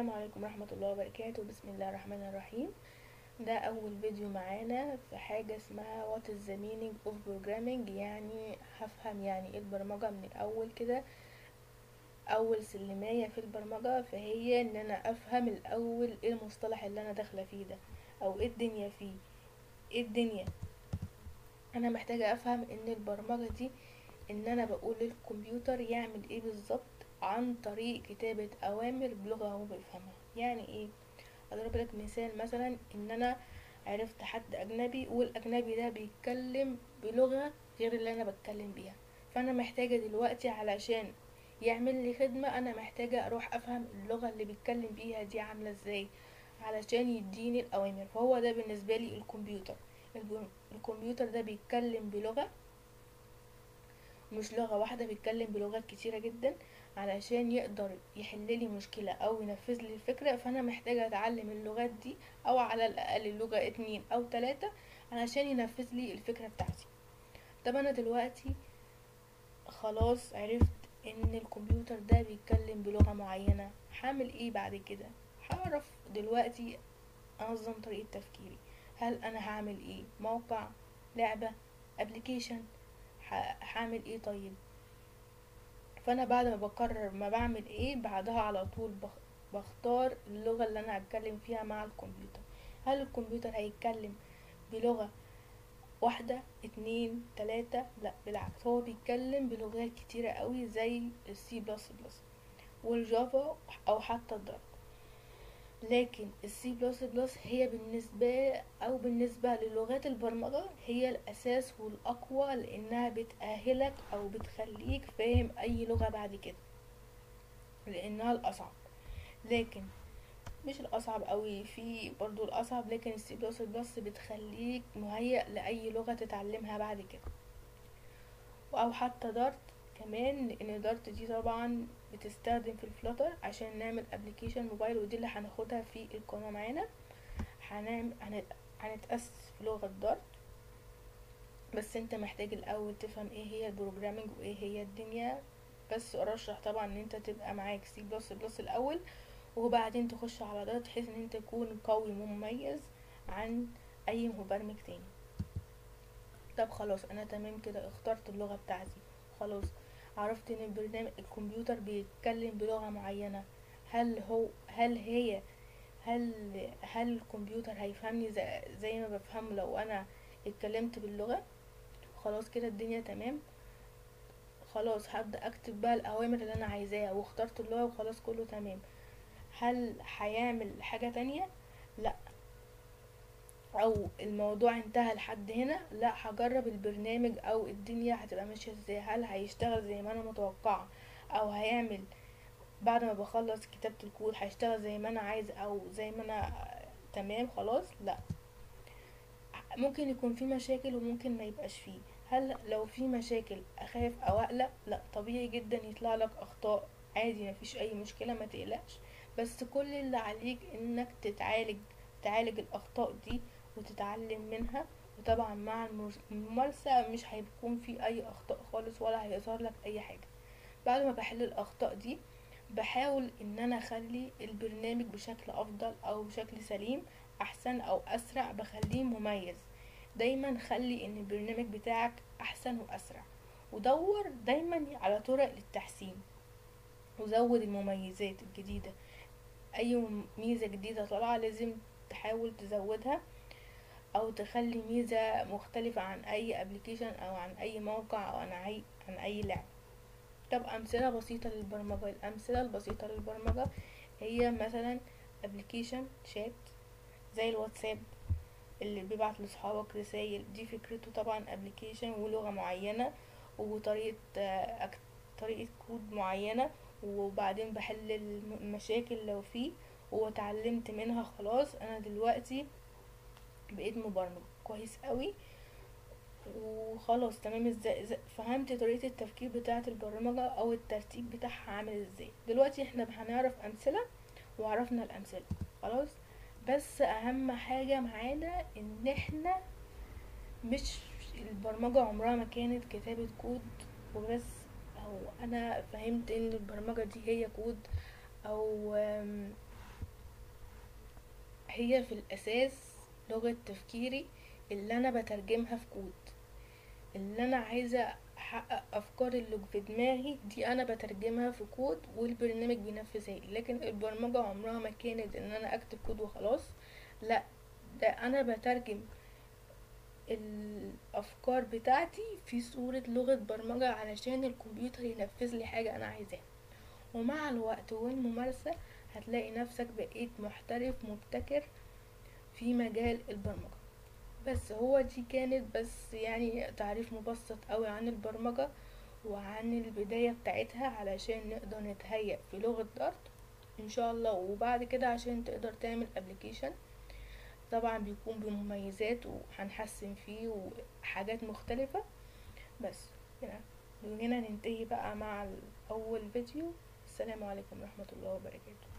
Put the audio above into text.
السلام عليكم ورحمة الله وبركاته. بسم الله الرحمن الرحيم. ده أول فيديو معانا في حاجة اسمها What is the meaning of programming، يعني هفهم يعني ايه البرمجة من الأول كده. أول سلماية في البرمجة فهي ان انا افهم الأول ايه المصطلح اللي انا داخلة فيه ده، او ايه الدنيا فيه، ايه الدنيا. انا محتاجة افهم ان البرمجة دي ان انا بقول للكمبيوتر يعمل ايه بالظبط عن طريق كتابة اوامر بلغة هو بيفهمها. يعني ايه؟ اضرب لك مثال، مثلا ان انا عرفت حد اجنبي والاجنبي ده بيتكلم بلغة غير اللي انا بتكلم بيها، فانا محتاجة دلوقتي علشان يعمل لي خدمة انا محتاجة اروح افهم اللغة اللي بيتكلم بيها دي عاملة ازاي علشان يديني الاوامر. فهو ده بالنسبة لي الكمبيوتر. الكمبيوتر ده بيتكلم بلغة، مش لغة واحدة، بيتكلم بلغات كتيرة جدا علشان يقدر يحللي مشكلة او ينفذ لي الفكرة. فانا محتاجة اتعلم اللغات دي، او على الاقل لغة 2 او 3 علشان ينفذ لي الفكرة بتاعتي. طب انا دلوقتي خلاص عرفت ان الكمبيوتر ده بيتكلم بلغة معينة، هعمل ايه بعد كده؟ هعرف دلوقتي انظم طريقة تفكيري. هل انا هعمل ايه؟ موقع، لعبة، ابليكيشن، هعمل ايه؟ طيب، فانا بعد ما بقرر ما بعمل ايه بعدها على طول بختار اللغة اللي انا هتكلم فيها مع الكمبيوتر. هل الكمبيوتر هيتكلم بلغة 1 2 3؟ لا بالعكس، هو بيتكلم بلغات كتيرة قوي زي السي بلس بلس والجافا او حتى الدارت. لكن السي بلس بلس هي بالنسبة للغات البرمجة هي الاساس والاقوى، لانها بتأهلك او بتخليك فاهم اي لغة بعد كده، لانها الاصعب. لكن مش الاصعب قوي، في برضو الاصعب، لكن السي بلس بلس بتخليك مهيأ لاي لغة تتعلمها بعد كده. او حتى دارت كمان، لان دارت دي طبعا بتستخدم في الفلاتر عشان نعمل ابلكيشن موبايل، ودي اللي هناخدها في القناة معانا. هنتأسس في لغة دارت. بس انت محتاج الاول تفهم ايه هي البروجرامينج وايه هي الدنيا. بس ارشح طبعا ان انت تبقى معاك سي بلس بلس الاول، وبعدين تخش على ده بحيث ان انت تكون قوي مميز عن اي مبرمج تاني. طب خلاص، انا تمام كده، اخترت اللغة بتاعتي. خلاص، عرفت ان البرنامج الكمبيوتر بيتكلم بلغة معينة. هل هو هل هي هل هل الكمبيوتر هيفهمني زي ما بفهم لو انا اتكلمت باللغة؟ خلاص كده الدنيا تمام. خلاص هبدأ اكتب بقى الاوامر اللي انا عايزاها، واخترت اللغة وخلاص كله تمام. هل هيعمل حاجة تانية؟ لا. او الموضوع انتهى لحد هنا؟ لا، هجرب البرنامج او الدنيا هتبقى ماشية ازاي. هل هيشتغل زي ما انا متوقعة، او هيعمل بعد ما بخلص كتابة الكود هيشتغل زي ما انا عايز او زي ما انا تمام؟ خلاص لا، ممكن يكون في مشاكل وممكن ما يبقاش فيه. هل لو في مشاكل اخاف او اقلق؟ لا، طبيعي جدا يطلع لك اخطاء، عادي، مفيش اي مشكلة، ما تقلقش. بس كل اللي عليك انك تعالج الاخطاء دي وتتعلم منها. وطبعا مع الممارسة مش هيكون في اي اخطاء خالص، ولا هيظهر لك اي حاجة. بعد ما بحل الاخطاء دي بحاول ان انا اخلي البرنامج بشكل افضل او بشكل سليم، احسن او اسرع، بخليه مميز. دايما خلي ان البرنامج بتاعك احسن واسرع، ودور دايما على طرق للتحسين، وزود المميزات الجديدة. اي ميزة جديدة طالعة لازم تحاول تزودها، او تخلي ميزة مختلفة عن اي ابلكيشن او عن اي موقع او عن اي لعبة. طب أمثلة بسيطة للبرمجة. الأمثلة البسيطة للبرمجة هي مثلا ابلكيشن شات زي الواتساب اللي بيبعت لصحابك رسائل. دي فكرته طبعا ابلكيشن ولغة معينة وطريقة طريقة كود معينة، وبعدين بحل المشاكل لو فيه واتعلمت منها. خلاص انا دلوقتي بقيت مبرمج كويس قوي، وخلاص تمام. ازاي فهمت طريقة التفكير بتاعة البرمجة او الترتيب بتاعها عامل ازاي. دلوقتي احنا هنعرف امثلة، وعرفنا الامثلة خلاص. بس اهم حاجة معانا ان احنا مش البرمجة عمرها ما كانت كتابة كود وبس. او انا فهمت ان البرمجة دي هي كود، او هي في الاساس لغة تفكيري اللي انا بترجمها في كود، اللي انا عايزة احقق افكار اللي في دماغي دي انا بترجمها في كود والبرنامج بينفذها لي. لكن البرمجة عمرها ما كانت ان انا اكتب كود وخلاص، لا، ده انا بترجم الافكار بتاعتي في صورة لغة برمجة علشان الكمبيوتر ينفذ لي حاجة انا عايزاها. ومع الوقت والممارسة هتلاقي نفسك بقيت محترف مبتكر في مجال البرمجة. بس هو دي كانت بس يعني تعريف مبسط قوي عن البرمجة وعن البداية بتاعتها علشان نقدر نتهيأ في لغة دارت ان شاء الله. وبعد كده عشان تقدر تعمل ابليكيشن طبعا بيكون بمميزات وهنحسن فيه وحاجات مختلفة. بس هنا هنا ننتهي بقى مع اول فيديو. السلام عليكم ورحمة الله وبركاته.